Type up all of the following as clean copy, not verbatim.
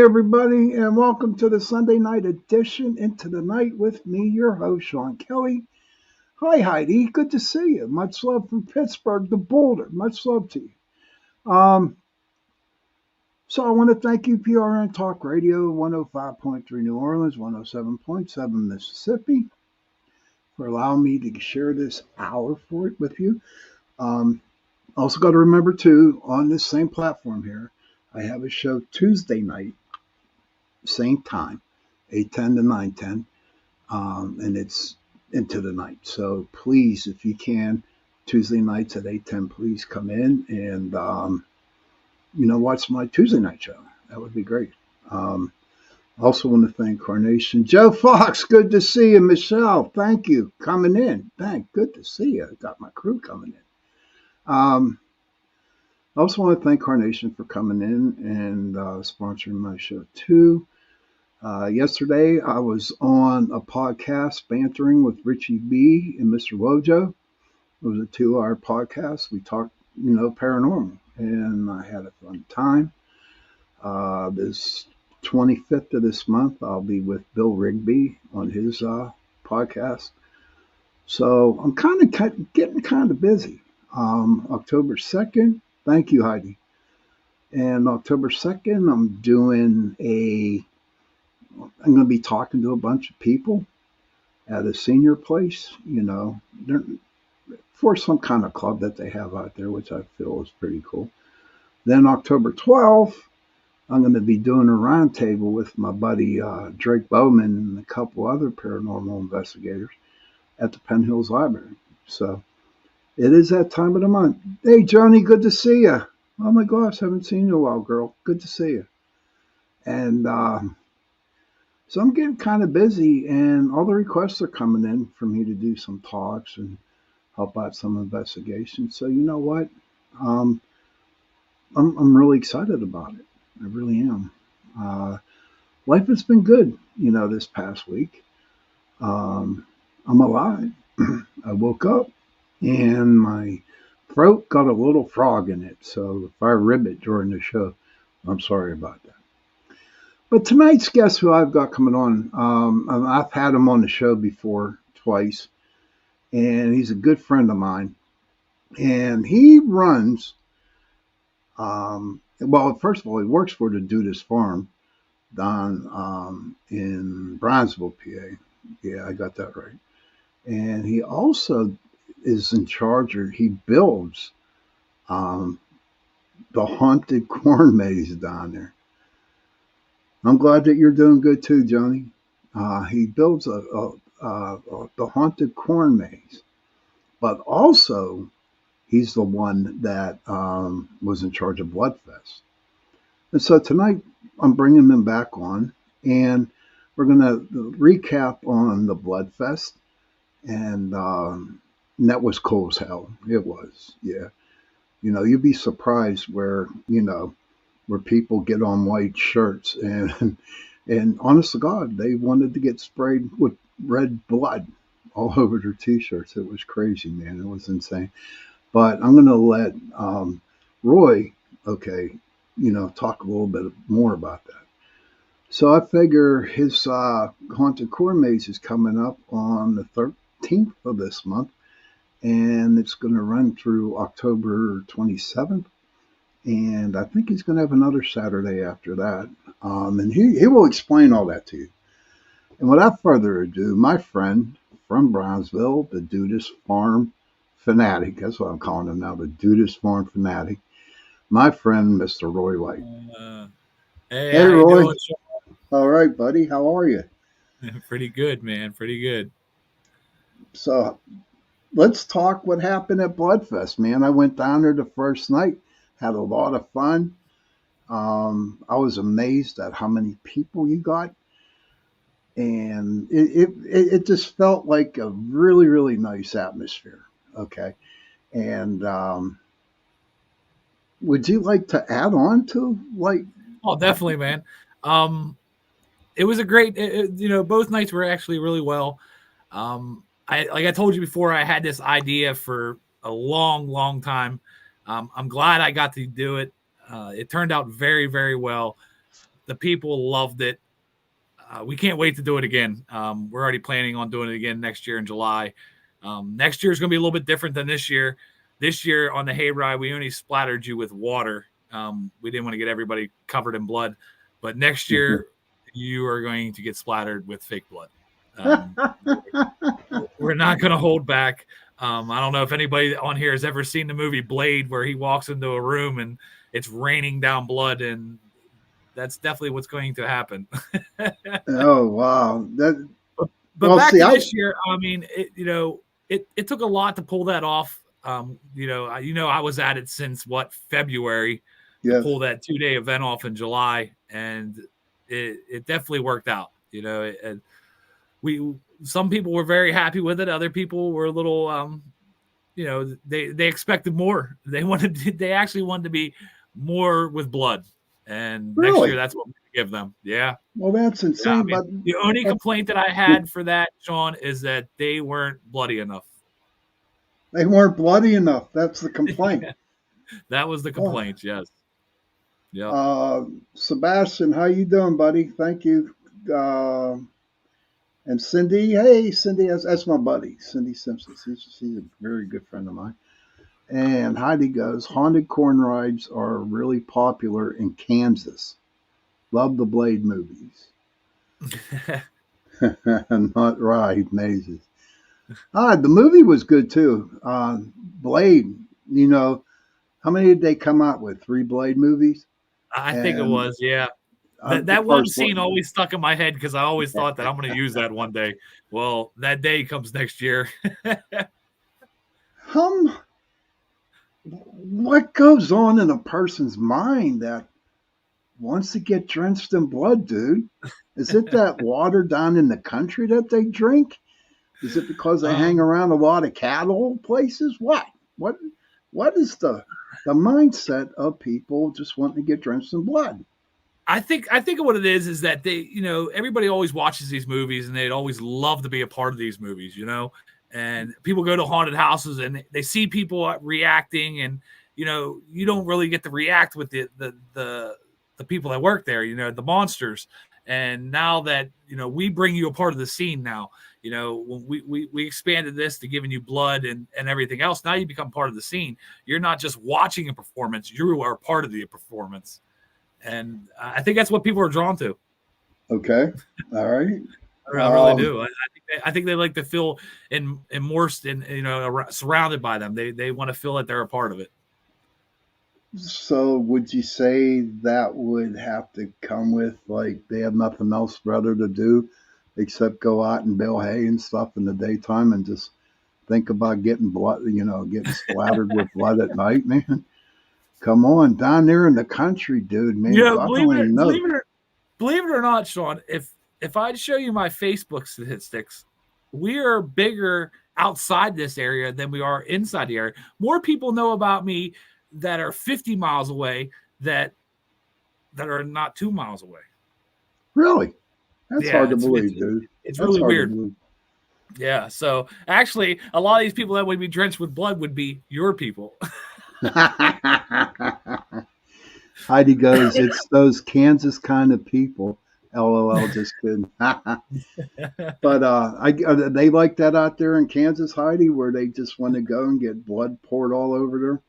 everybody, and welcome to the Sunday night edition Into the Night with me, your host, Sean Kelly. Hi, Heidi. Good to see you. Much love from Pittsburgh to Boulder. Much love to you. Um, so I want to thank you, PRN Talk Radio, 105.3 New Orleans, 107.7 Mississippi, for allowing me to share this hour for it with you. Also, got to remember, too, on this same platform here, I have a show Tuesday night, same time, 8:10 to 9:10, and it's into the night. So please, if you can, Tuesday nights at 8:10, please come in and watch my Tuesday night show. That would be great. Also want to thank Carnation. Joe Fox, good to see you. Michelle, thank you coming in. Good to see you. I got my crew coming in. I also want to thank Carnation for coming in and sponsoring my show too. Yesterday, I was on a podcast bantering with Richie B and Mr. Wojo. It was a 2-hour podcast. We talked, paranormal, and I had a fun time. This 25th of this month, I'll be with Bill Rigby on his podcast. So I'm getting kind of busy. October 2nd, thank you, Heidi. And October 2nd, I'm going to be talking to a bunch of people at a senior place, for some kind of club that they have out there, which I feel is pretty cool. Then October 12th, I'm going to be doing a roundtable with my buddy Drake Bowman and a couple other paranormal investigators at the Penn Hills Library. So it is that time of the month. Hey, Johnny, good to see you. Oh, my gosh, haven't seen you in a while, girl. Good to see you. And so I'm getting kind of busy, and all the requests are coming in for me to do some talks and help out some investigations. So you know what? I'm really excited about it. I really am. Life has been good, this past week. I'm alive. I woke up, and my throat got a little frog in it. So if I rib it during the show, I'm sorry about that. But tonight's guest who I've got coming on, I've had him on the show before twice, and he's a good friend of mine. And he runs, first of all, he works for the Duda Farm down in Brownsville, PA. Yeah, I got that right. And he also is in charge, or he builds the haunted corn maze down there. I'm glad that you're doing good too, Johnny. He builds the haunted corn maze, but also he's the one that was in charge of Bloodfest. And so tonight I'm bringing him back on, and we're going to recap on the Bloodfest, and that was cool as hell. It was, yeah. You'd be surprised where people get on white shirts and honest to God, they wanted to get sprayed with red blood all over their t-shirts. It was crazy, man. It was insane. But I'm going to let Roy, talk a little bit more about that. So I figure his haunted corn maze is coming up on the 13th of this month, and it's going to run through October 27th. And I think he's going to have another Saturday after that. And he will explain all that to you. And without further ado, my friend from Brownsville, the Duda Farm fanatic, that's what I'm calling him now, the Duda Farm fanatic, my friend, Mr. Roy White. Hey, how Roy. You doing, Sean? All right, buddy. How are you? Pretty good, man. Pretty good. So let's talk what happened at Bloodfest, man. I went down there the first night. Had a lot of fun. I was amazed at how many people you got. And it just felt like a really, really nice atmosphere. Okay. And would you like to add on to Oh, definitely, man. It was a great, both nights were actually really well. I told you before, I had this idea for a long, long time. I'm glad I got to do it. It turned out very, very well. The people loved it. We can't wait to do it again. We're already planning on doing it again next year in July. Next year is going to be a little bit different than this year. This year on the hayride, we only splattered you with water. We didn't want to get everybody covered in blood. But next year, you are going to get splattered with fake blood. Um, we're not going to hold back. I don't know if anybody on here has ever seen the movie Blade, where he walks into a room and it's raining down blood, and that's definitely what's going to happen. Oh wow! But Well, back see, to this year, I mean, it took a lot to pull that off. I was at it since February to yes. pull that 2-day event off in July, and it definitely worked out. We some people were very happy with it. Other people were a little, they expected more. They actually wanted to be more with blood, and next year Really? that's what we give them. Yeah. Well, that's Yeah, I insane. mean, the only But complaint that I had for that, Sean, is that they weren't bloody enough. they weren't bloody enough. That's the complaint. That was the Oh. complaint. Yes. Yep. Sebastian, how you doing, buddy? Thank you. Uh, and Cindy, hey, Cindy, that's my buddy, Cindy Simpson. She's a very good friend of mine. And Heidi goes, haunted corn rides are really popular in Kansas. Love the Blade movies. Not ride mazes. The movie was good too. Blade, how many did they come out with? 3 Blade movies? I think it And was. Yeah. the That one first scene one. always stuck in my head because I always thought that I'm going to use that one day. Well, that day comes next year. Hum, what goes on in a person's mind that wants to get drenched in blood, dude? Is it that water down in the country that they drink? Is it because they hang um, around a lot of cattle places? What what is the mindset of people just wanting to get drenched in blood? I think what it is that everybody always watches these movies and they'd always love to be a part of these movies, and people go to haunted houses and they see people reacting, and you don't really get to react with the people that work there, the monsters. And now that we bring you a part of the scene now, when we expanded this to giving you blood and everything else, now you become part of the scene. You're not just watching a performance, you are part of the performance. And I think that's what people are drawn to. Okay, all right. I really Um, do. I think they like to feel immersed in, surrounded by them. They want to feel that they're a part of it. so would you say that would have to come with like they have nothing else rather to do except go out and bale hay and stuff in the daytime and just think about getting blood, getting splattered with blood at night, man? Come on, down there in the country, dude, man. God only knows. Believe it or not, Sean, if I'd show you my Facebook statistics, we are bigger outside this area than we are inside the area. More people know about me that are 50 miles away that are not 2 miles away. Really? That's Yeah, hard to believe, dude. it's That's really hard to weird. believe. Yeah, so actually, a lot of these people that would be drenched with blood would be your people. Heidi goes, it's those Kansas kind of people. LOL, just kidding. But they like that out there in Kansas, Heidi, where they just want to go and get blood poured all over them.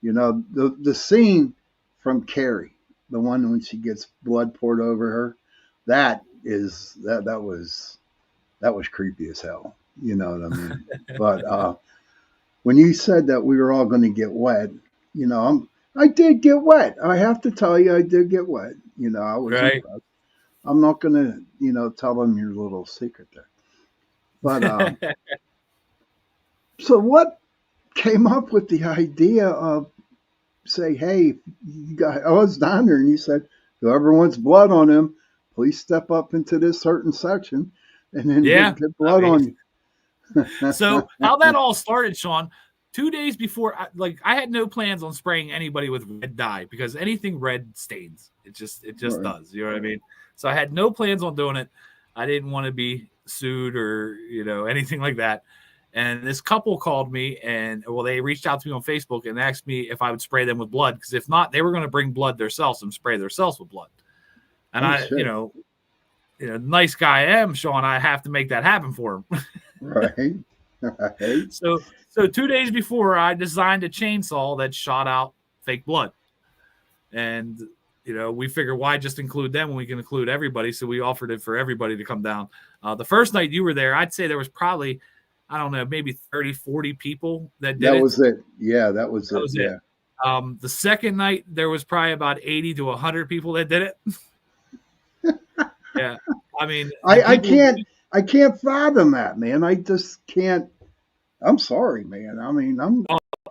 The scene from Carrie, the one when she gets blood poured over her, that was creepy as hell. You know what I mean? But when you said that we were all going to get wet, I did get wet. I have to tell you, I did get wet. I was Right. impressed. I'm not going to, tell them your little secret there. But so what came up with the idea of say, hey, I was down there and you said, whoever wants blood on him, please step up into this certain section and then Yeah. get blood on you. So how that all started, Sean, 2 days before, I had no plans on spraying anybody with red dye because anything red stains. It just Right. does. You know what I mean? So I had no plans on doing it. I didn't want to be sued or, anything like that. And this couple called me and, they reached out to me on Facebook and asked me if I would spray them with blood. Because if not, they were going to bring blood themselves and spray themselves with blood. And Oh I, shit. nice guy I am, Sean, I have to make that happen for him. Right. Right. So 2 days before, I designed a chainsaw that shot out fake blood, and we figured why just include them when we can include everybody. So we offered it for everybody to come down. The first night you were there, I'd say there was probably, I don't know, maybe 30, 40 people that did That it. was it. Yeah, that was That it. was it. Yeah. The second night, there was probably about 80 to 100 people that did it. Yeah. I mean, the I people, can't fathom that, man. I just can't. I'm sorry, man. I mean, I'm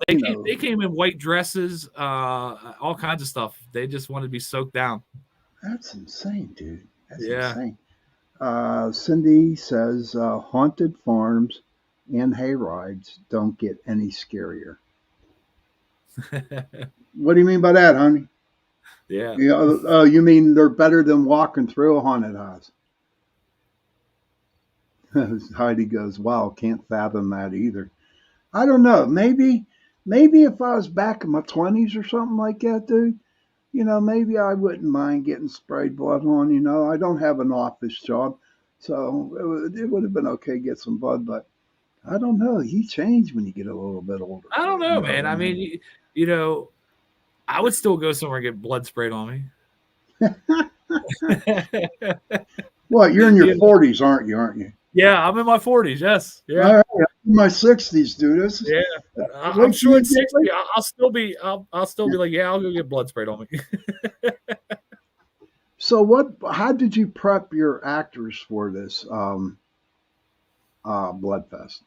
they you came, know they came in white dresses, all kinds of stuff. They just wanted to be soaked down. that's insane, dude. That's Yeah. insane. Cindy says haunted farms and hayrides don't get any scarier. What do you mean by that, honey? Yeah. You mean they're better than walking through a haunted house? Heidi goes, "Wow, can't fathom that either." I don't know. Maybe if I was back in my 20s or something like that, dude. Maybe I wouldn't mind getting sprayed blood on. I don't have an office job, so it would have been okay to get some blood. But I don't know. You change when you get a little bit older. I don't You know, know man. what I I mean, mean? you know, I would still go somewhere and get blood sprayed on me. Well, you're in your You know? 40s, aren't you? Aren't you? Yeah, I'm in my 40s. Yes. All Yeah. right, I'm in my 60s, dude. Yeah. I'm Wait till sure you at get 60, I'll still be, I'll still be like, yeah, I'll go get blood sprayed on me. So what? How did you prep your actors for this blood fest?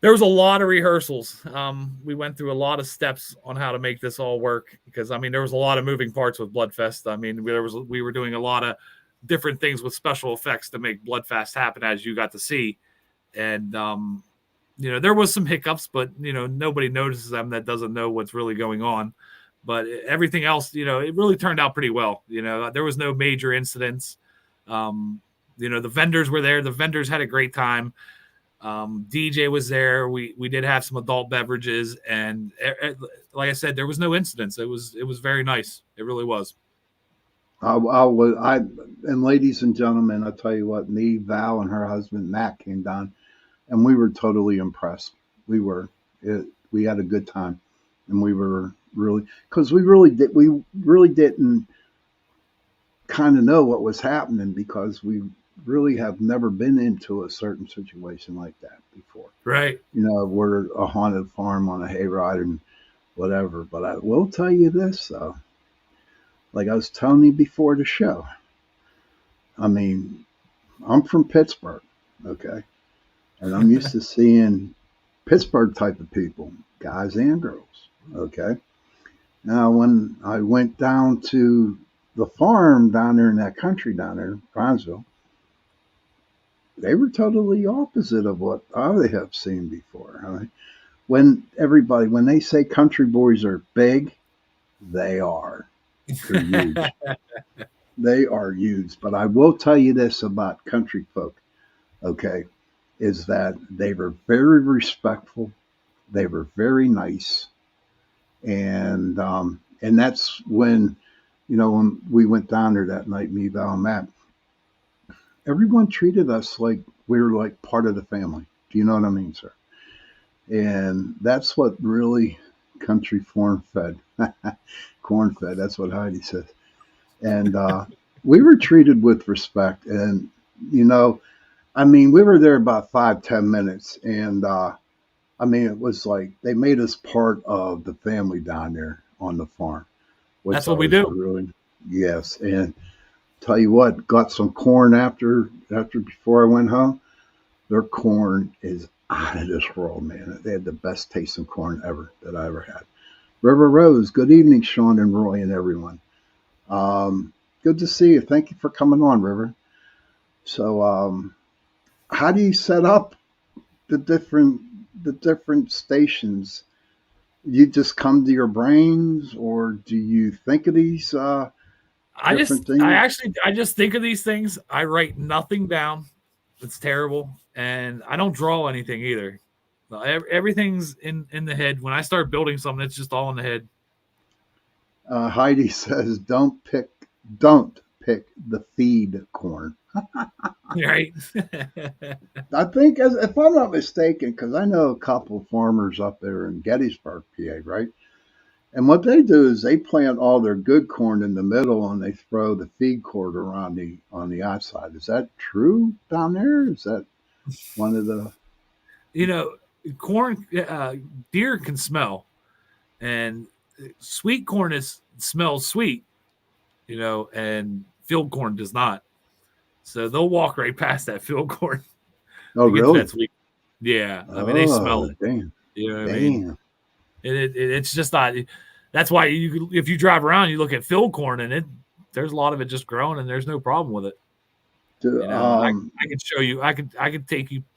There was a lot of rehearsals. We went through a lot of steps on how to make this all work because I mean there was a lot of moving parts with Bloodfest. I mean we were doing a lot of different things with special effects to make Bloodfest happen, as you got to see, and there was some hiccups, but nobody notices them that doesn't know what's really going on. But everything else, it really turned out pretty well. There was no major incidents. The vendors were there. The vendors had a great time. DJ was there. We did have some adult beverages, and like I said, there was no incidents. It was very nice. It really was. And ladies and gentlemen, I'll tell you what, me, Val, and her husband Matt came down, and we were totally impressed. We were, we had a good time, and we were really because we really didn't kind of know what was happening because we really have never been into a certain situation like that before. Right. We're a haunted farm on a hayride and whatever. But I will tell you this, though. Like I was telling you before the show, I mean, I'm from Pittsburgh, okay? And I'm used to seeing Pittsburgh type of people, guys and girls, okay? Now, when I went down to the farm down there in that country down there, Bronzeville, they were totally opposite of what I have seen before. I mean, when they say country boys are big, they are. They're huge. They are huge. But I will tell you this about country folk, okay, is that they were very respectful. They were very nice. And that's when we went down there that night, me, Val, and Matt, everyone treated us like we were like part of the family. Do you know what I mean, sir? And that's what really country corn fed. That's what Heidi says. And we were treated with respect. And you know, I mean, we were there about 5-10 minutes, and I mean, it was like they made us part of the family down there on the farm, That's which I what we was do. really yes. And tell you what, got some corn after before I went home. Their corn is out of this world, man. They had the best tasting corn ever that I ever had. River Rose, good evening, Sean and Roy and everyone. Good to see you. Thank you for coming on, River. So, how do you set up the different stations? You just come to your brains, or do you think of these different things? I just think of these things. I write nothing down. It's terrible, and I don't draw anything either. Everything's in the head. When I start building something, it's just all in the head. Heidi says, "Don't pick don't pick the feed corn. Right. I think, as if I'm not mistaken, because I know a couple of farmers up there in Gettysburg, PA, right? And what they do is they plant all their good corn in the middle, and they throw the feed corn around the on the outside. Is that true down there? Is that one of the? You know, corn, deer can smell, and sweet corn smells sweet, and field corn does not. So they'll walk right past that field corn Oh, to get to really? that sweet. Yeah, I mean they smell Oh, it. damn, You know what I mean? damn. It's just not. That's why if you drive around, you look at field corn, and there's a lot of it just growing, and there's no problem with it. Do, And I could show you. I could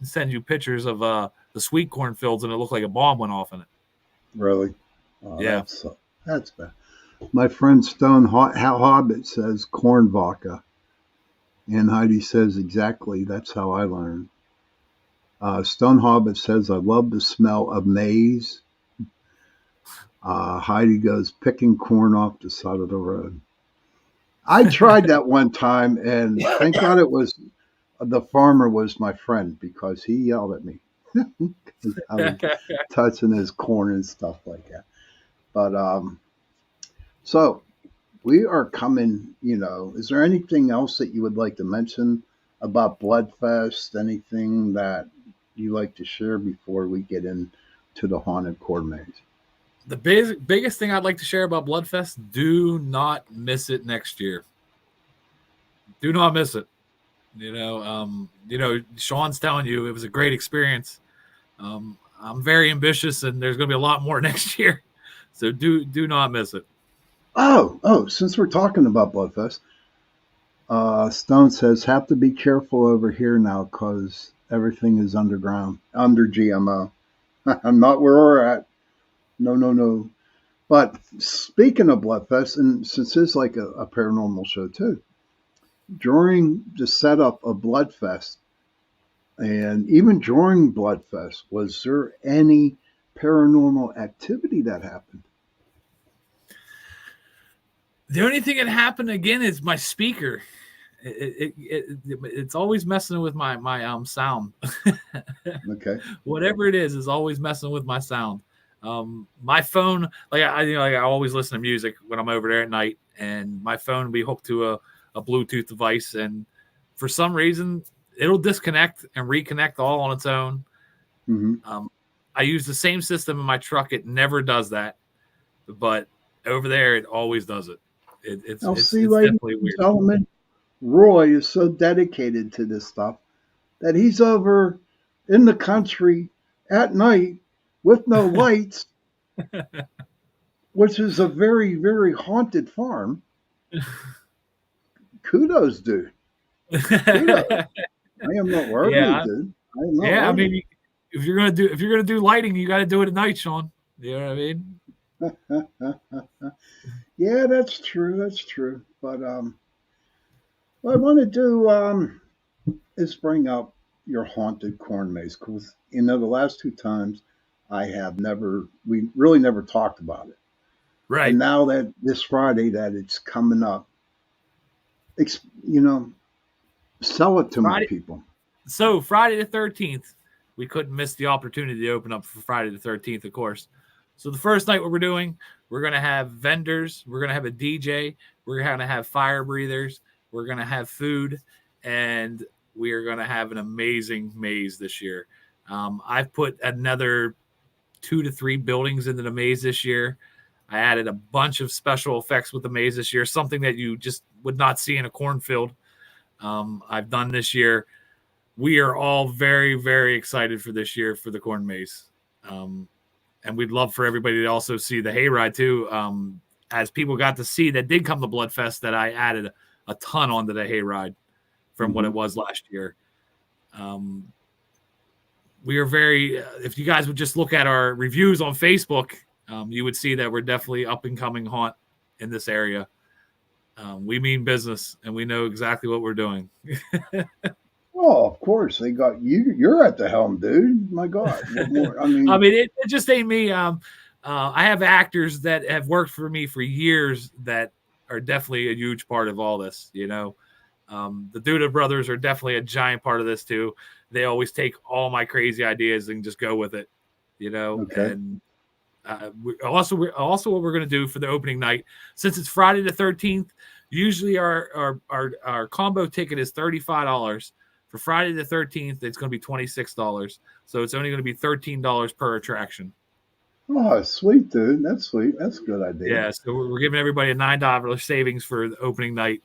send you pictures of the sweet corn fields, and it looked like a bomb went off in it. really? Oh, Yeah. that's bad. My friend Stone Hobbit says corn vodka, and Heidi says exactly. That's how I learned. Stone Hobbit says I love the smell of maize. Heidi goes picking corn off the side of the road. I tried that one time, and thank God it was the farmer was my friend because he yelled at me because I was touching his corn and stuff like that. But so we are coming. Is there anything else that you would like to mention about Bloodfest? Anything that you like to share before we get into the haunted corn maze? The biggest thing I'd like to share about Bloodfest: do not miss it next year. Do not miss it. Sean's telling you it was a great experience. I'm very ambitious, and there's going to be a lot more next year. So do not miss it. Oh! Since we're talking about Bloodfest, Stone says have to be careful over here now because everything is underground, under GMO. I'm not where we're at. No, no, no. But speaking of Bloodfest, and since it's like a paranormal show too, during the setup of Bloodfest, and even during Bloodfest, was there any paranormal activity that happened? The only thing that happened again is my speaker. It's always messing with my sound. Okay. Whatever it is always messing with my sound. My phone, like I always listen to music when I'm over there at night, and my phone will be hooked to a Bluetooth device, and for some reason it'll disconnect and reconnect all on its own. Mm-hmm. I use the same system in my truck; it never does that, but over there it always does it. Now, It's see, ladies definitely and weird. gentlemen, Roy is so dedicated to this stuff that he's over in the country at night with no lights, which is a very, very haunted farm. Kudos, dude. Kudos. I am not worthy, Yeah, dude. I am not yeah. I worthy. mean, if you're gonna do lighting, you got to do it at night, Sean. You know what I mean? Yeah, that's true. That's true. But what I want to do is bring up your haunted corn maze because the last two times we really never talked about it, and Right. now that this Friday that it's coming up, ex- you know, sell it to my Friday. people. So Friday the 13th, we couldn't miss the opportunity to open up for Friday the 13th, of course. So the first night, what we're doing, we're gonna have vendors, we're gonna have a DJ, we're gonna have fire breathers, we're gonna have food, and we are gonna have an amazing maze this year. I've put another 2 to 3 buildings into the maze this year. I added a bunch of special effects with the maze this year, something that you just would not see in a cornfield. I've done this year. We are all very, very excited for this year for the corn maze. And we'd love for everybody to also see the hayride too. As people got to see that did come to Bloodfest, that I added a ton onto the hayride from what Hmm. it was last year. Um, we are very, if you guys would just look at our reviews on Facebook, you would see that we're definitely up and coming haunt in this area. We mean business and we know exactly what we're doing. Oh, of course they got you. You're at the helm, dude. My God, what more? I I mean, mean, it just ain't me. I have actors that have worked for me for years that are definitely a huge part of all this. The Duda brothers are definitely a giant part of this too. They always take all my crazy ideas and just go with it. Okay. And also what we're going to do for the opening night, since it's Friday the 13th. Usually our combo ticket is $35. For Friday the 13th, it's going to be $26. So it's only going to be $13 per attraction. Oh, sweet, dude. That's sweet. That's a good idea. Yeah, so we're giving everybody a $9 savings for the opening night.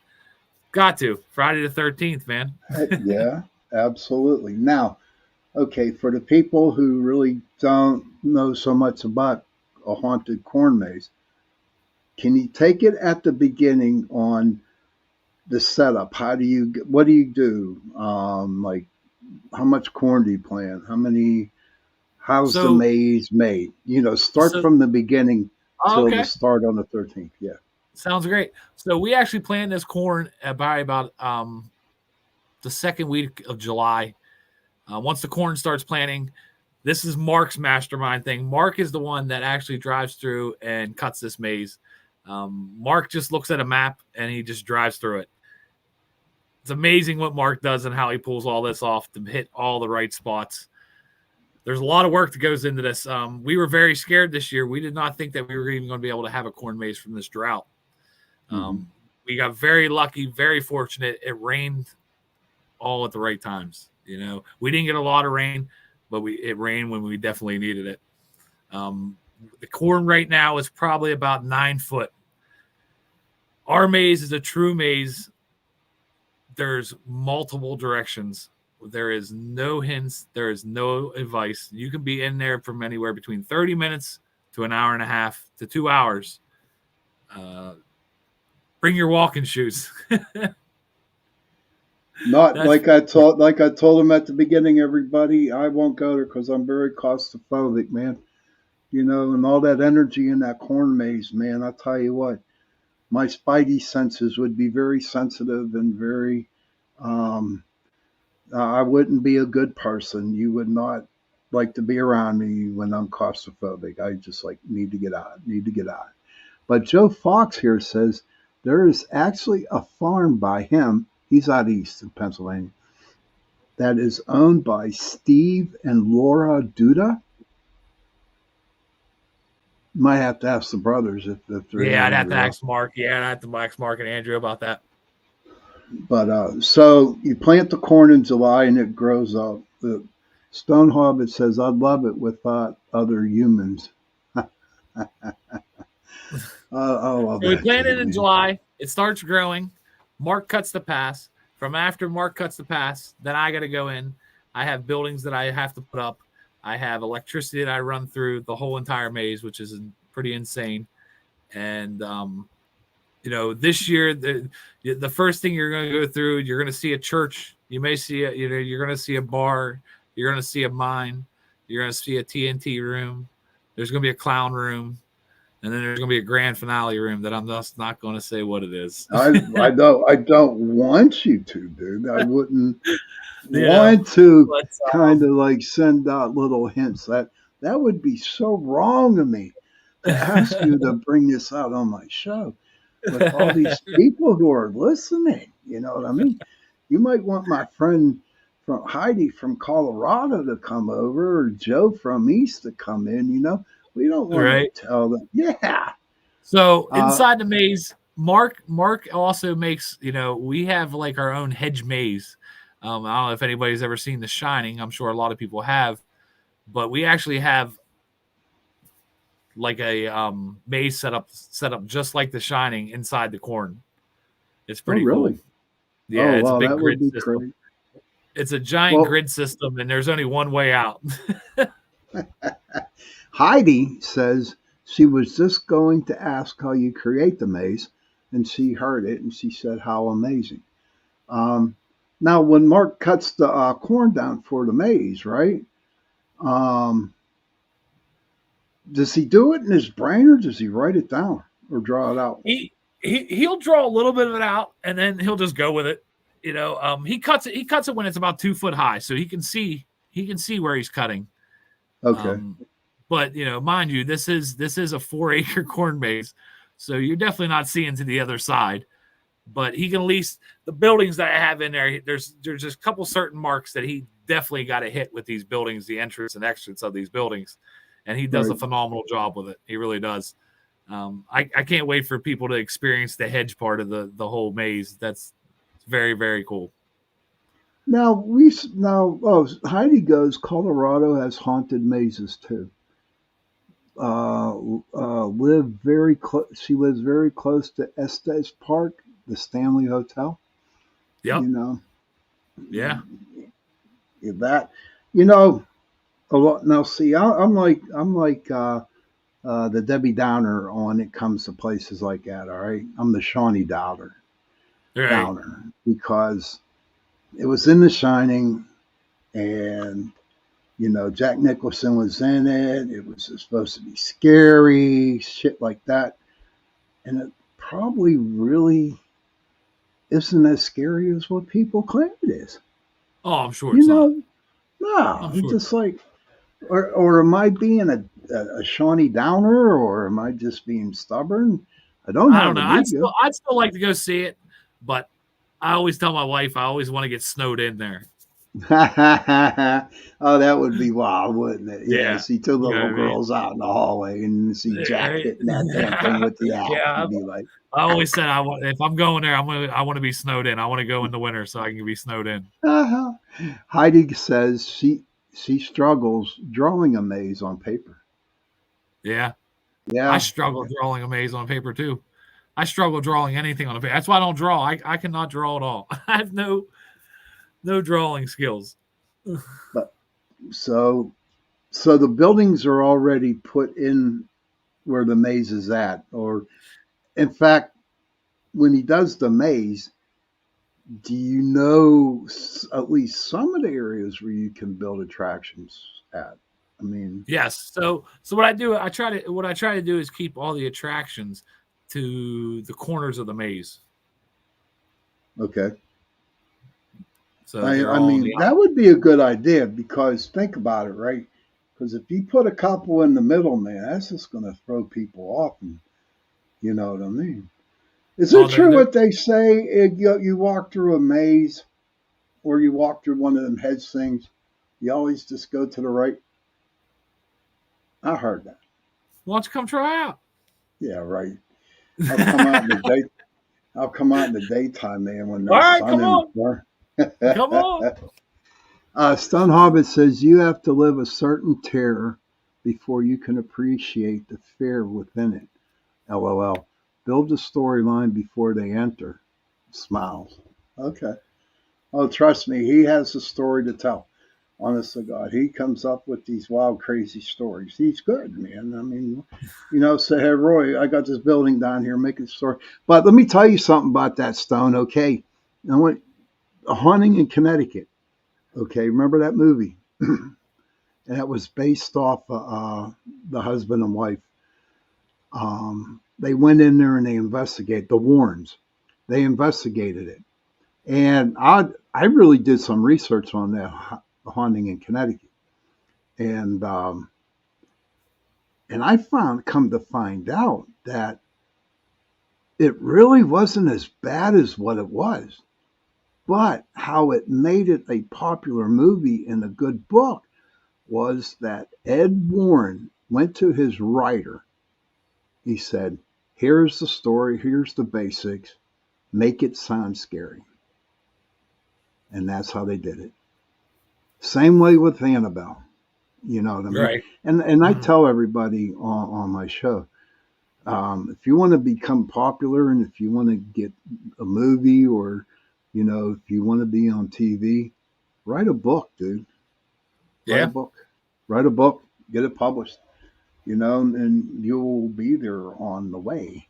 Got to Friday the 13th, man. Yeah, absolutely. Now, okay, for the people who really don't know so much about a haunted corn maze, can you take it at the beginning on the setup? What do you do? Like, how much corn do you plant? How's the So maze made? Start so from the beginning till the okay, start on the 13th. Yeah. sounds great. So we actually planted this corn by about the second week of July. Once the corn starts planting, this is Mark's mastermind thing. Mark is the one that actually drives through and cuts this maze. Mark just looks at a map and he just drives through it. It's amazing what Mark does and how he pulls all this off to hit all the right spots. There's a lot of work that goes into this. We were very scared this year. We did not think that we were even going to be able to have a corn maze from this drought. Hmm. We got very lucky, very fortunate. It rained all at the right times. We didn't get a lot of rain, but it rained when we definitely needed it. The corn right now is probably about 9 foot. Our maze is a true maze. There's multiple directions. There is no hints. There is no advice. You can be in there from anywhere between 30 minutes to an hour and a half to 2 hours. Bring your walking shoes. Not That's like I told him at the beginning. Everybody, I won't go there because I'm very claustrophobic, man. And all that energy in that corn maze, man. I tell you what, my spidey senses would be very sensitive and very. Um, I wouldn't be a good person. You would not like to be around me when I'm claustrophobic. I just like need to get out. Need to get out. But Joe Fox here says there is actually a farm by him. He's out east in Pennsylvania that is owned by Steve and Laura Duda. Might have to ask the brothers if they're Yeah, there I'd have to anymore. ask Mark. Yeah, I'd have to ask Mark and Andrew about that. But so you plant the corn in July and it grows up. The Stone Hobbit says, "I'd love it without other humans." I love So we that planted kid, in man. July. It starts growing. Mark cuts the pass. From after Mark cuts the pass, then I got to go in. I have buildings that I have to put up. I have electricity that I run through the whole entire maze, which is pretty insane. And this year the first thing you're going to go through, you're going to see a church. You may see you're going to see a bar. You're going to see a mine. You're going to see a TNT room. There's going to be a clown room. And then there's going to be a grand finale room that I'm just not going to say what it is. I don't want you to, dude. I wouldn't you know, want to but kind of like send out little hints. That would be so wrong of me to ask you to bring this out on my show with all these people who are listening. You know what I mean? You might want my friend from Heidi from Colorado to come over, or Joe from East to come in. We don't want to right. tell them. Yeah. So Uh, inside the maze, Mark also makes, we have like our own hedge maze. I don't know if anybody's ever seen The Shining. I'm sure a lot of people have, but we actually have like a maze set up just like The Shining inside the corn. It's oh, pretty cool. really? Yeah, Oh, it's a wow. big That would grid be system. great. It's a giant Well, grid system, and there's only one way out. Heidi says she was just going to ask how you create the maze, and she heard it and she said, "How amazing." Um, Now, when Mark cuts the corn down for the maze, right? Um, does he do it in his brain or does he write it down or draw it out? He'll draw a little bit of it out, and then he'll just go with it. He cuts it. He cuts it when it's about 2 foot high, so he can see where he's cutting. Okay. Um, but mind you, this is a 4-acre corn maze, So you're definitely not seeing to the other side. But he can at least the buildings that I have in there. There's just a couple certain marks that he definitely got to hit with these buildings, the entrance and exits of these buildings, and he does a phenomenal job with it. He really does. I can't wait for people to experience the hedge part of the whole maze. That's very, very cool. Now Heidi goes. Colorado has haunted mazes too. She lives very close to Estes Park, the Stanley Hotel. Yep. You know. Yeah. That. You know. A lot. Now, see, I'm like the Debbie Downer when it comes to places like that. All right, I'm the Shawnee Downer. Right. Downer because it was in The Shining, and Jack Nicholson was in it. It was supposed to be scary, shit like that, and it probably really isn't as scary as what people claim it is. Oh, I'm sure it's not. No, I'm just like, or am I being a Shawnee Downer, or am I just being stubborn? I don't know. I'd still like to go see it, but I always tell my wife I always want to get snowed in there. Oh, that would be wild, wouldn't it? Yeah. See two little girls out in the hallway and see Jack hitting that damn thing with the axe. Yeah, be like, I always said if I'm going there, I want to be snowed in. I want to go in the winter so I can be snowed in. Heidi says she struggles drawing a maze on paper. Yeah. I struggle drawing a maze on paper too. I struggle drawing anything on a paper. That's why I don't draw. I cannot draw at all. I have no drawing skills. But so the buildings are already put in where the maze is at, or in fact, when he does the maze, do you know at least some of the areas where you can build attractions at? I mean, yes. So what I try to do is keep all the attractions to the corners of the maze. Okay. So I mean, that would be a good idea because think about it, right? Because if you put a couple in the middle, man, that's just going to throw people off. And you know what I mean? Is it true what they say? You walk through a maze or you walk through one of them hedge things, you always just go to the right? I heard that. Why don't you come try out? Yeah, right. I'll come out in the daytime, man, when there's sun come on. Come on. Stone Hobbit says you have to live a certain terror before you can appreciate the fear within it. LOL. Build the storyline before they enter. Smiles. Okay. Oh, trust me, he has a story to tell. Honest to God, he comes up with these wild, crazy stories. He's good, man. I mean, say, hey, Roy, I got this building down here, making a story. But let me tell you something about that, Stone, okay? I went Haunting in Connecticut. Okay, remember that movie? And that was based off the husband and wife. They went in there and they investigated the Warrens. They investigated it, and I really did some research on that Haunting in Connecticut, and I come to find out that it really wasn't as bad as what it was. But how it made it a popular movie and a good book was that Ed Warren went to his writer. He said, here's the story, here's the basics, make it sound scary. And that's how they did it. Same way with Annabelle. You know what I mean? Right. And I tell everybody on my show, if you want to become popular and if you want to get a movie or if you want to be on TV, write a book, dude. Write a book, get it published, and you'll be there on the way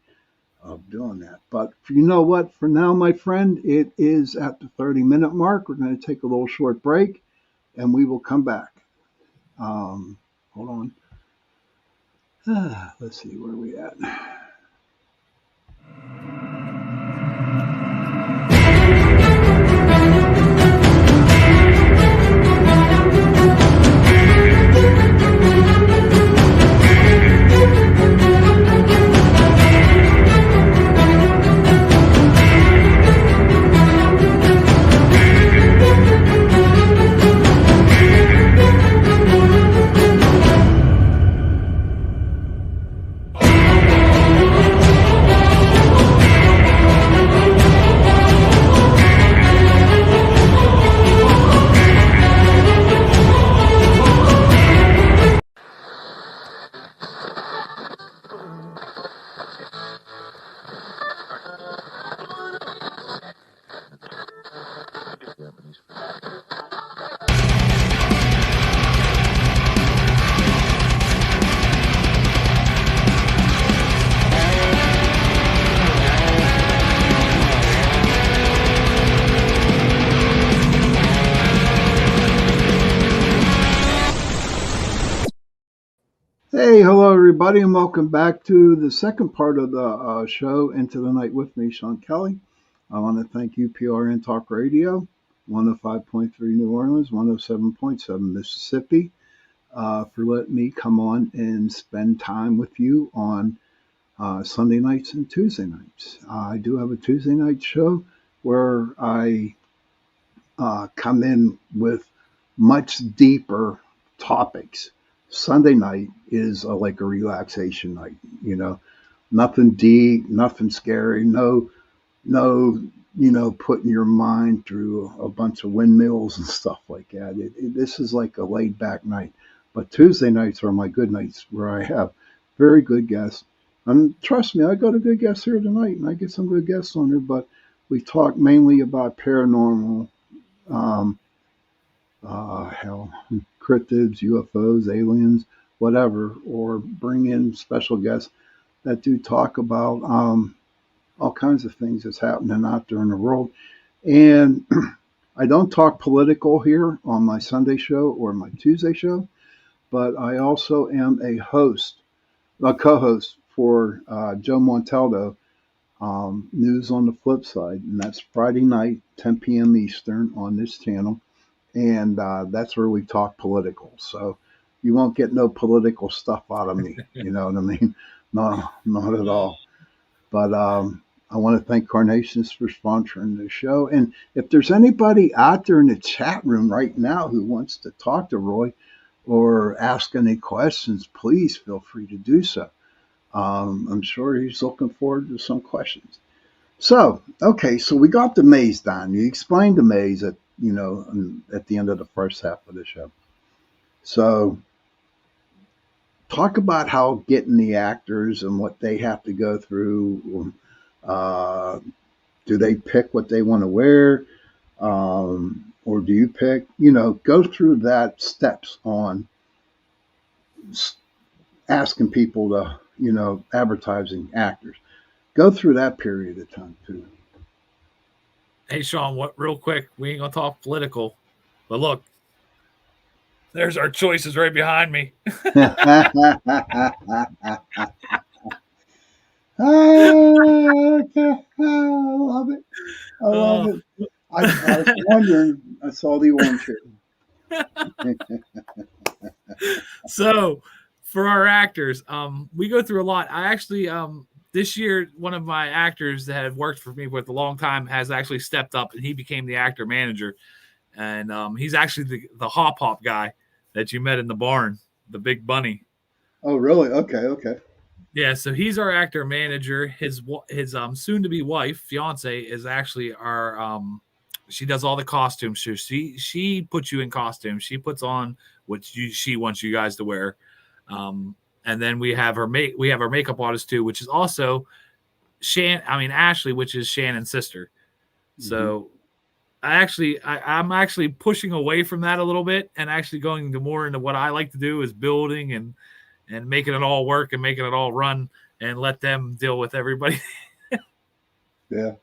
of doing that. But you know what? For now, my friend, it is at the 30-minute mark. We're going to take a little short break, and we will come back. Hold on. Let's see, where are we at? Hey, hello everybody, and welcome back to the second part of the show, Into the Night with me, Sean Kelly. I want to thank UPRN Talk Radio, 105.3 New Orleans, 107.7 Mississippi, for letting me come on and spend time with you on Sunday nights and Tuesday nights. I do have a Tuesday night show where I come in with much deeper topics. Sunday night is like a relaxation night, nothing deep, nothing scary, no, putting your mind through a bunch of windmills and stuff like that. This is like a laid back night. But Tuesday nights are my good nights where I have very good guests. And trust me, I got a good guest here tonight, and I get some good guests on here, but we talk mainly about paranormal, um, hell, cryptids, UFOs, aliens, whatever, or bring in special guests that do talk about all kinds of things that's happening out there in the world. And I don't talk political here on my Sunday show or my Tuesday show, but I also am a co-host for Joe Montaldo, News on the Flip Side, and that's Friday night, 10 p.m. Eastern on this channel, and that's where we talk political. So you won't get no political stuff out of me. You know what I mean? No, not at all. But I want to thank Carnations for sponsoring the show. And if there's anybody out there in the chat room right now who wants to talk to Roy or ask any questions, please feel free to do so. I'm sure he's looking forward to some questions. So, okay, so we got the maze down. You explained the maze at the end of the first half of the show. So, talk about how getting the actors and what they have to go through. Uh, do they pick what they want to wear? Or do you pick, go through that steps on asking people to, advertising actors. Go through that period of time too. Hey, Sean, what real quick? We ain't gonna talk political, but look, there's our choices right behind me. Okay. I love it. I love Uh, it. I was wondering. I saw the orange here. so for our actors, we go through a lot. I actually this year one of my actors that had worked for me for a long time has actually stepped up and he became the actor manager. And he's actually the hop hop guy that you met in the barn, the big bunny. Oh, really? Okay. Okay. Yeah, so he's our actor manager. His soon to be wife, fiance, is actually our she does all the costumes. So she puts you in costumes. She puts on what she wants you guys to wear. And then we have our makeup artist too, which is also Ashley, which is Shannon's sister. Mm-hmm. So I'm actually pushing away from that a little bit and actually going to more into what I like to do is building and making it all work and making it all run and let them deal with everybody. Yeah.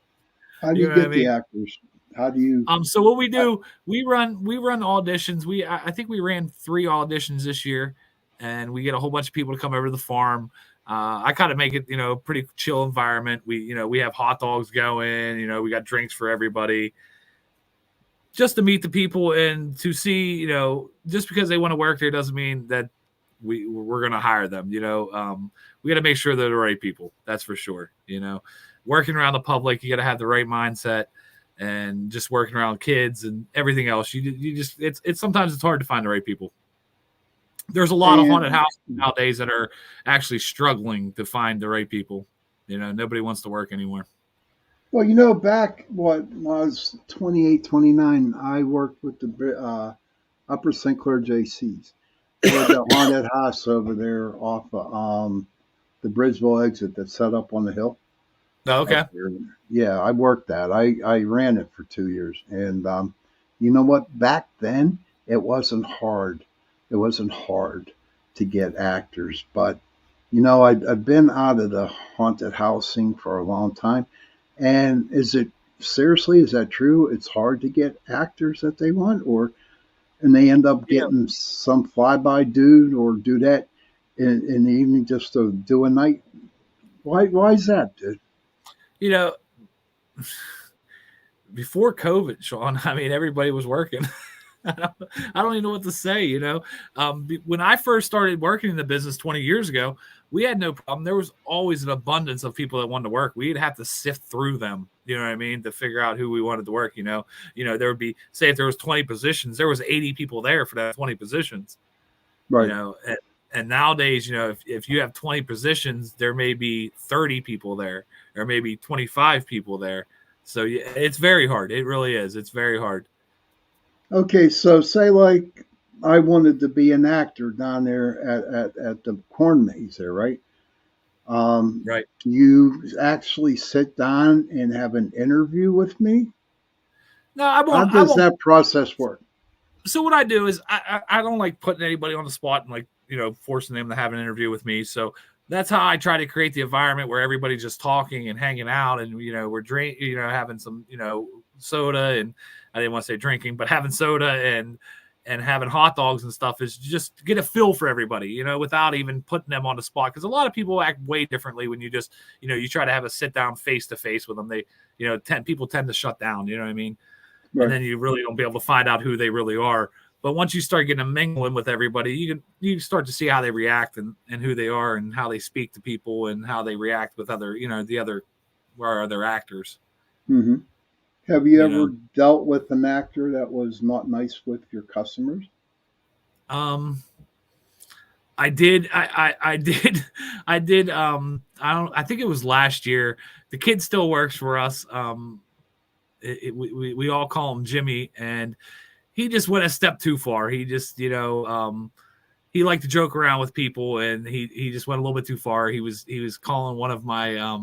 How do You you know what I get the mean? actors? How do you? So what we do, we run auditions. I think we ran 3 auditions this year, and we get a whole bunch of people to come over to the farm. I kind of make it, pretty chill environment. We have hot dogs going. We got drinks for everybody, just to meet the people and to see. Just because they want to work there doesn't mean that we're going to hire them. We got to make sure they're the right people. That's for sure. Working around the public, you got to have the right mindset, and just working around kids and everything else. You just it's sometimes it's hard to find the right people. There's a lot of haunted And houses nowadays that are actually struggling to find the right people. Nobody wants to work anymore. well, back when I was 28, 29, I worked with the Upper St. Clair JCs. They had the haunted house over there off of, the Bridgeville exit that's set up on the hill Oh, up okay. there. Yeah, I worked that. I ran it for 2 years. And you know what? Back then, it wasn't hard. It wasn't hard to get actors. But, I've been out of the haunted housing for a long time. And is that true? It's hard to get actors that they want, and they end up Yeah. getting some flyby dude or dudette in the evening just to do a night? Why is that, dude? You know, before COVID, Sean, I mean, everybody was working. I don't even know what to say. When I first started working in the business 20 years ago, we had no problem. There was always an abundance of people that wanted to work. We'd have to sift through them, you know what I mean, to figure out who we wanted to work. There would be, say, if there was 20 positions, there was 80 people there for that 20 positions. You Right. know, and nowadays, if you have 20 positions, there may be 30 people there, or maybe 25 people there. So yeah, it's very hard. It really is. It's very hard. Okay, so say like I wanted to be an actor down there at the corn maze there, right? Right. Do you actually sit down and have an interview with me? No, I How won't. I does won't. that process work? So what I do is I don't like putting anybody on the spot and, like, forcing them to have an interview with me. So that's how I try to create the environment where everybody's just talking and hanging out, and we're having some soda, and I didn't want to say drinking, but having soda and having hot dogs and stuff, is just to get a feel for everybody, without even putting them on the spot, because a lot of people act way differently when you just you try to have a sit down face to face with them. They people tend to shut down, you know what I mean, and Right. then you really don't be able to find out who they really are. But once you start getting a mingling with everybody, you start to see how they react, and who they are, and how they speak to people, and how they react with other the other or other actors. Hmm. Have you You ever know, dealt with an actor that was not nice with your customers? um, I did. I did. I did. I don't. I think it was last year. The kid still works for us. We all call him Jimmy, and he just went a step too far. He just, he liked to joke around with people, and he just went a little bit too far. He was calling one of my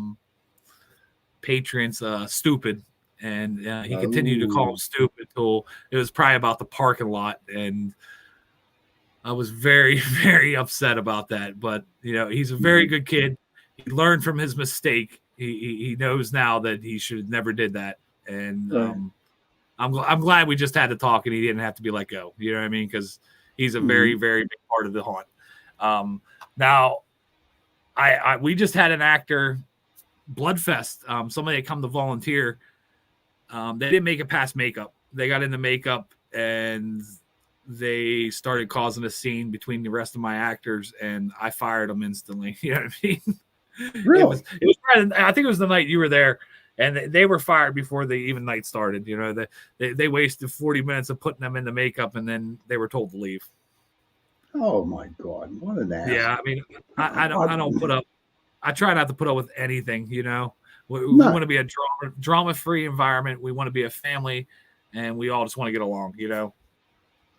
patrons stupid, and he continued to call him Oh. stupid till it was probably about the parking lot, and I was very very upset about that. But he's a very Mhm. good kid. He learned from his mistake. He knows now that he should never did that, and Right. I'm glad we just had to talk and he didn't have to be let go. You know what I mean? Because he's a very, Hmm. very big part of the haunt. Now, we just had an actor Bloodfest. Somebody had come to volunteer. They didn't make it past makeup. They got into makeup, and they started causing a scene between the rest of my actors, and I fired them instantly. You know what I mean? Really? It was I think it was the night you were there, and they were fired before the even night started. They wasted 40 minutes of putting them in the makeup, and then they were told to leave. Oh my God! What an ass! Yeah, I mean, I don't put up. I try not to put up with anything. We No. want to be a drama free environment. We want to be a family, and we all just want to get along.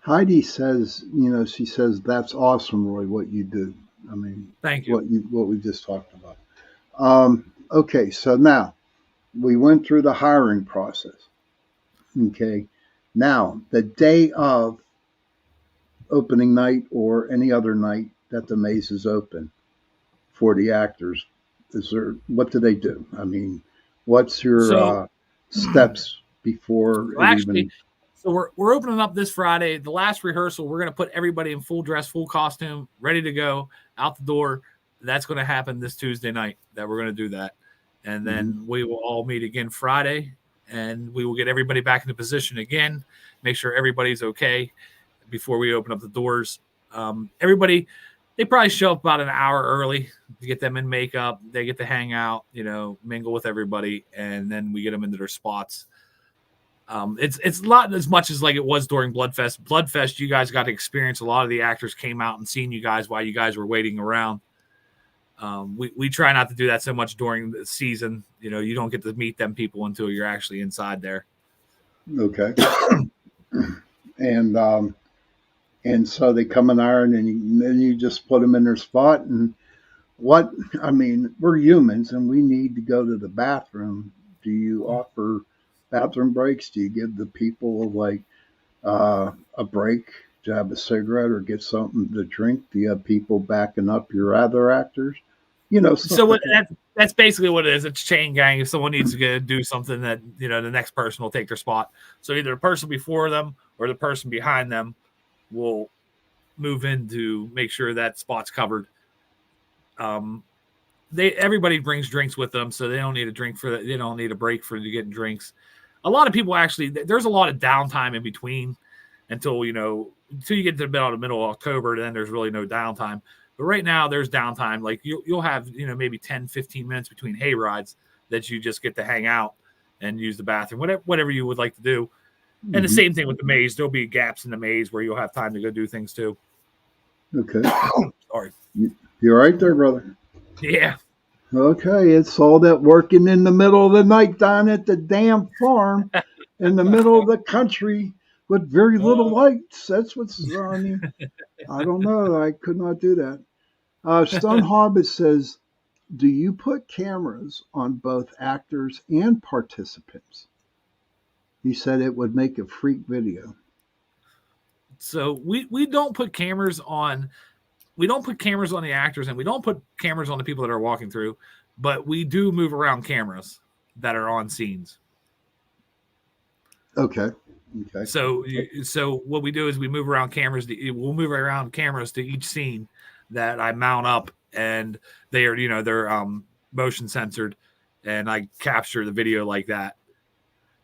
Heidi says, she says that's awesome, Roy, what you do. I mean, Thank you. what we just talked about. Okay, so now we went through the hiring process. Okay, now the day of opening night or any other night that the maze is open for the actors, is there what do they do? I mean, what's your So, steps before so it actually, even? so we're opening up this Friday. The last rehearsal, we're going to put everybody in full dress, full costume, ready to go out the door. That's going to happen this Tuesday night. That we're going to do that, and Mhm. then we will all meet again Friday, and we will get everybody back into position again. Make sure everybody's okay before we open up the doors. Everybody, they probably show up about an hour early to get them in makeup. They get to hang out, mingle with everybody, and then we get them into their spots. It's not as much as like it was during Bloodfest. Bloodfest, you guys got to experience. A lot of the actors came out and seen you guys while you guys were waiting around. We try not to do that so much during the season. You don't get to meet them people until you're actually inside there. Okay, and and so they come in iron, and then you just put them in their spot. And what I mean, we're humans, and we need to go to the bathroom. Do you offer bathroom breaks? Do you give the people like a break to have a cigarette or get something to drink? Do you have people backing up your other actors? So Stuff like that. that's basically what it is. It's chain gang. If someone needs to do something, that the next person will take their spot. So either the person before them or the person behind them will move in to make sure that spot's covered. Um, everybody brings drinks with them, so they don't need a drink for that. They don't need a break for getting drinks. A lot of people actually, there's a lot of downtime in between until you get to about the middle of October. Then there's really no downtime. But right now there's downtime. Like you'll have maybe 10, 15 minutes between hay rides that you just get to hang out and use the bathroom, whatever you would like to do. And the Mm-hmm. same thing with the maze. There'll be gaps in the maze where you'll have time to go do things too. Okay. Sorry. You're right there, brother. Yeah. Okay, it's all that working in the middle of the night down at the damn farm in the middle of the country with very little lights. That's what's, I mean, I don't know. I could not do that. Stone Hobbit says, do you put cameras on both actors and participants? He said it would make a freak video. So we don't put cameras on. We don't put cameras on the actors, and we don't put cameras on the people that are walking through. But we do move around cameras that are on scenes. Okay. Okay. So what we do is we move around cameras. We'll move around cameras to each scene that I mount up, and they're motion censored, and I capture the video like that.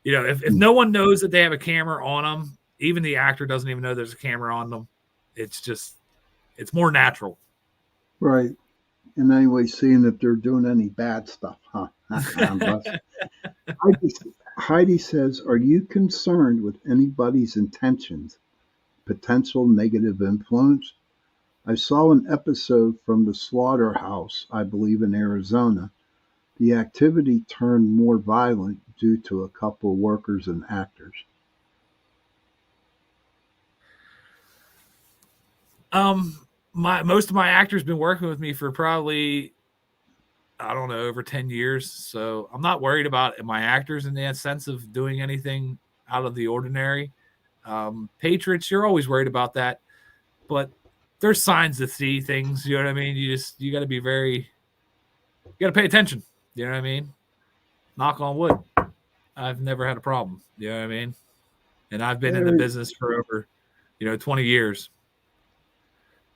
If no one knows that they have a camera on them, even the actor doesn't even know there's a camera on them. It's more natural. Right. And anyway, seeing if they're doing any bad stuff, huh? Heidi says, are you concerned with anybody's intentions, potential negative influence? I saw an episode from the slaughterhouse, I believe in Arizona. The activity turned more violent due to a couple of workers and actors. Most of my actors been working with me for probably, I don't know, over 10 years. So I'm not worried about my actors in that sense of doing anything out of the ordinary. Patriots, you're always worried about that, but there's signs to see things. You know what I mean? You got to be you got to pay attention. You know what I mean? Knock on wood. I've never had a problem. You know what I mean? And I've been in the business for over, 20 years.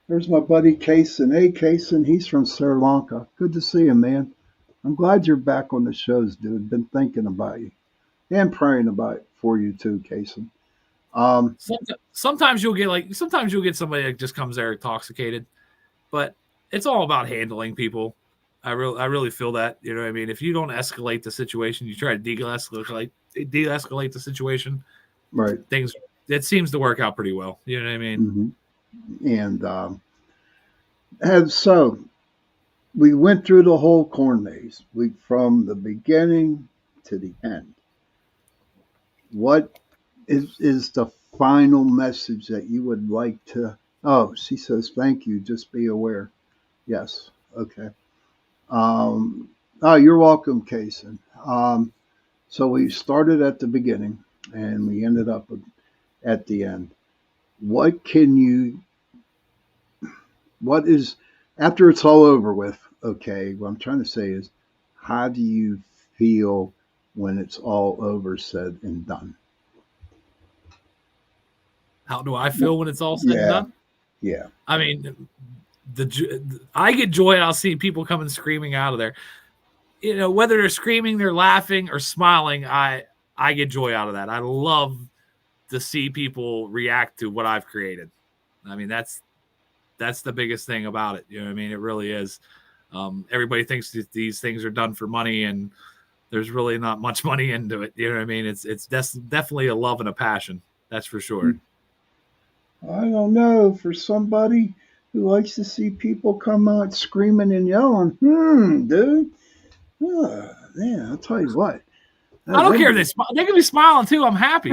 There's my buddy Kason. Hey, Kason, he's from Sri Lanka. Good to see you, man. I'm glad you're back on the shows, dude. Been thinking about you and praying about it for you too, Kason. Sometimes you'll get somebody that just comes there intoxicated, but it's all about handling people. I really feel that. You know what I mean? If you don't escalate the situation, you try to de-escalate the situation. Right. It seems to work out pretty well. You know what I mean? Mm-hmm. And so we went through the whole corn maze. From the beginning to the end. What is the final message that you would like to? Oh, she says, thank you. Just be aware. Yes. Okay. You're welcome, Kason. So we started at the beginning and we ended up at the end. What is, after it's all over with, okay, what I'm trying to say is, how do you feel when it's all over, said and done? How do I feel when it's all said and done? Yeah. I mean, I get joy out of seeing people coming screaming out of there. Whether they're screaming, they're laughing, or smiling, I get joy out of that. I love to see people react to what I've created. I mean, that's the biggest thing about it. You know what I mean? It really is. Everybody thinks that these things are done for money, and there's really not much money into it. You know what I mean? It's definitely a love and a passion. That's for sure. I don't know. For somebody who likes to see people come out screaming and yelling, dude. Yeah, I'll tell you what. I don't care if they can be smiling too. I'm happy.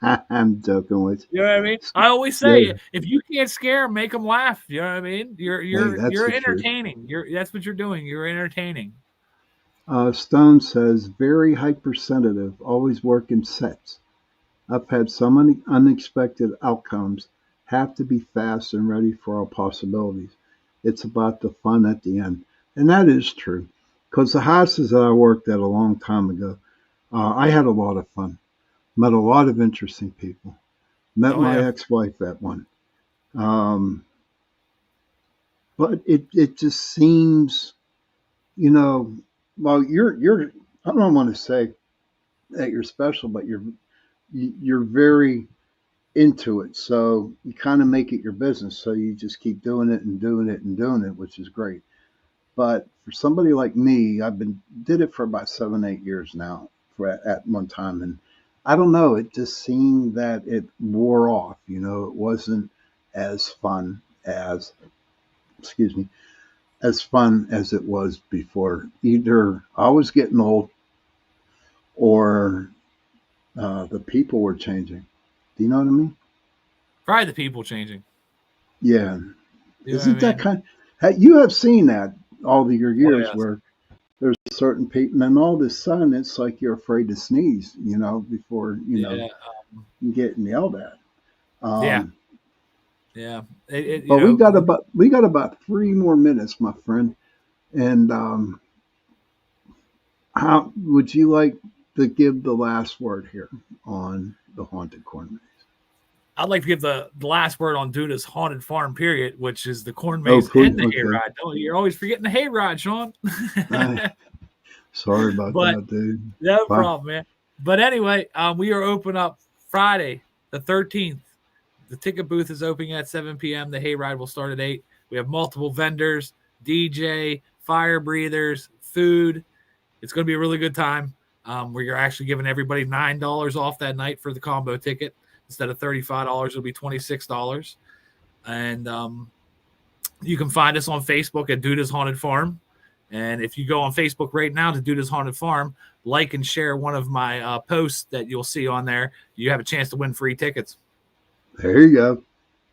I'm joking with you. You know what I mean? I always say, if you can't scare them, make them laugh. You know what I mean? You're entertaining. That's what you're doing. You're entertaining. Stone says, very hypersensitive, always working sets. I've had so many unexpected outcomes, have to be fast and ready for all possibilities. It's about the fun at the end. And that is true. Because the houses that I worked at a long time ago, I had a lot of fun. Met a lot of interesting people. Met my ex-wife at one. But but it just seems, you know, well, you're I don't want to say that you're special, but you're very into it. So you kind of make it your business. So you just keep doing it and doing it and doing it, which is great. But for somebody like me, I've been did it for about 7, 8 years now for at one time, and I don't know. It just seemed that it wore off. It wasn't as fun as excuse me as fun as it was before. Either I was getting old or the people were changing. Do you know what I mean? Probably the people changing. Yeah. You know what I Isn't that mean? kind? You have seen that all of your Oh years yes. where there's certain people, and all of a sudden it's like you're afraid to sneeze, before Yeah. you get yelled at. Yeah. Um, Yeah. but we got about 3 more minutes, my friend. And how would you like to give the last word here on the haunted corn maze? I'd like to give the last word on Duda's haunted farm period, which is the corn Oh, maze please. and the Okay. hayride. Don't you're always forgetting the hayride, Sean. I, sorry about But that, dude. no Bye. problem, man. But anyway, we are open up Friday, the 13th. The ticket booth is opening at 7 p.m. The hayride will start at 8. We have multiple vendors, DJ, fire breathers, food. It's going to be a really good time. Where you're actually giving everybody $9 off that night for the combo ticket. Instead of $35, it'll be $26. And you can find us on Facebook at Duda's Haunted Farm. And if you go on Facebook right now to Duda's Haunted Farm, like and share one of my posts that you'll see on there, you have a chance to win free tickets. There you go.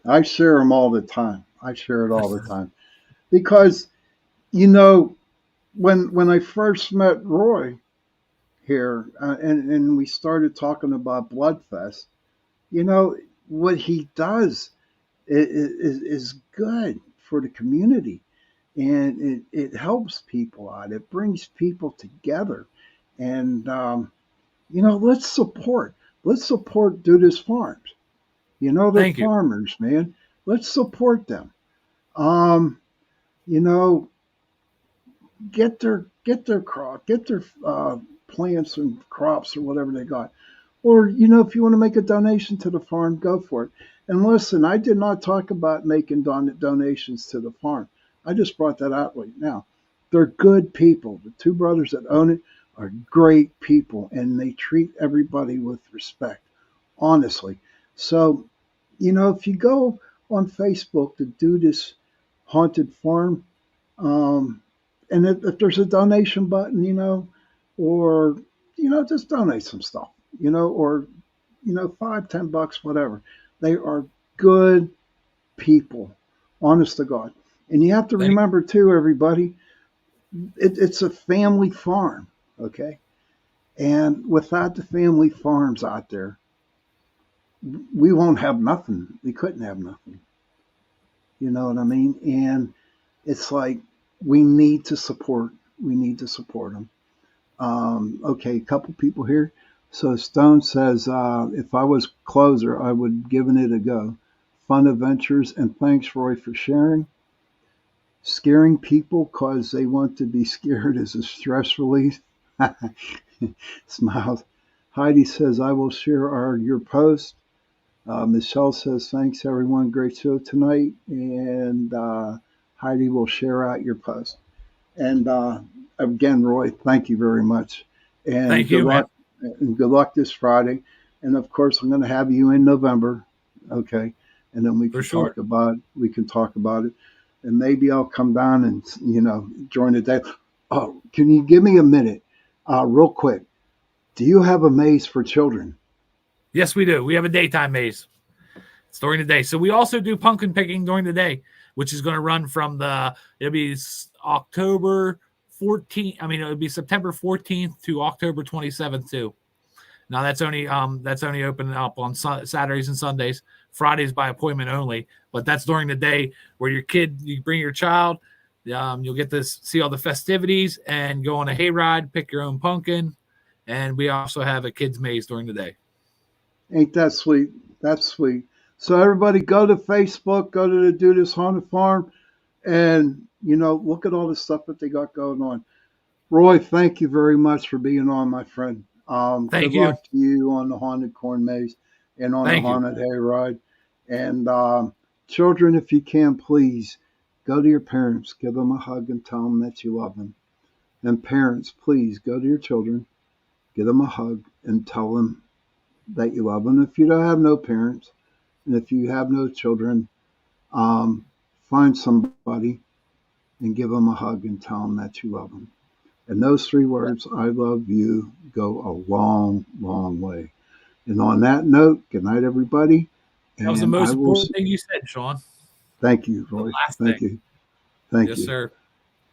I share them all the time. I share it all the time because you know when I first met Roy here, and we started talking about Bloodfest, what he does is good for the community, and it helps people out. It brings people together, and let's support Dudas Farms. They're Thank you. farmers, man. Let's support them. Um, you know, get their plants and crops or whatever they got. Or if you want to make a donation to the farm, go for it. And listen, I did not talk about making donations to the farm. I just brought that out right now. They're good people. The two brothers that own it are great people, and they treat everybody with respect, honestly. So, if you go on Facebook to do this haunted farm, um, and if there's a donation button, or just donate some stuff, or 5, $10, whatever. They are good people, honest to God. And you have to Thank remember too, everybody, it's a family farm, okay? And without the family farms out there, we won't have nothing. We couldn't have nothing. You know what I mean? And it's like we need to support. We need to support them. Okay, a couple people here. So Stone says, if I was closer, I would given it a go. Fun adventures, and thanks, Roy, for sharing. Scaring people because they want to be scared is a stress relief. Smiles. Heidi says, I will share your post. Michelle says, thanks, everyone. Great show tonight. And Heidi will share out your post. And again, Roy, thank you very much, and thank good you, man. luck. And good luck this Friday. And of course, I'm going to have you in November, okay? And then we For can sure. talk about it, and maybe I'll come down and join the day. Oh, can you give me a minute, real quick? Do you have a maze for children? Yes, we do. We have a daytime maze. It's during the day. So we also do pumpkin picking during the day, which is going to run from it'll be October 14th. I mean, it'll be September 14th to October 27th too. Now that's only open up on Saturdays and Sundays. Fridays by appointment only, but that's during the day where you bring your child. You'll get to see all the festivities and go on a hayride, pick your own pumpkin, and we also have a kids maze during the day. Ain't that sweet? That's sweet. So everybody, go to Facebook, go to the Do This Haunted Farm. And, look at all the stuff that they got going on. Roy, thank you very much for being on, my friend. Good Thank you. luck to you on the haunted corn maze and on the Thank you. haunted hayride. And children, if you can, please go to your parents, give them a hug, and tell them that you love them. And parents, please go to your children, give them a hug, and tell them that you love them. If you don't have no parents, and if you have no children, um, find somebody and give them a hug and tell them that you love them. And those three words, I love you, go a long, long way. And on that note, good night, everybody. That was the And I most will important thing you said, Sean. thank you, The Roy. last Thank thing. you. Thank Yes, you. sir.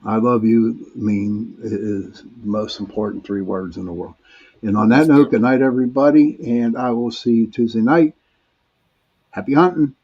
I love you is the most important three words in the world. And on that Yes, note, sir. good night, everybody. And I will see you Tuesday night. Happy hunting.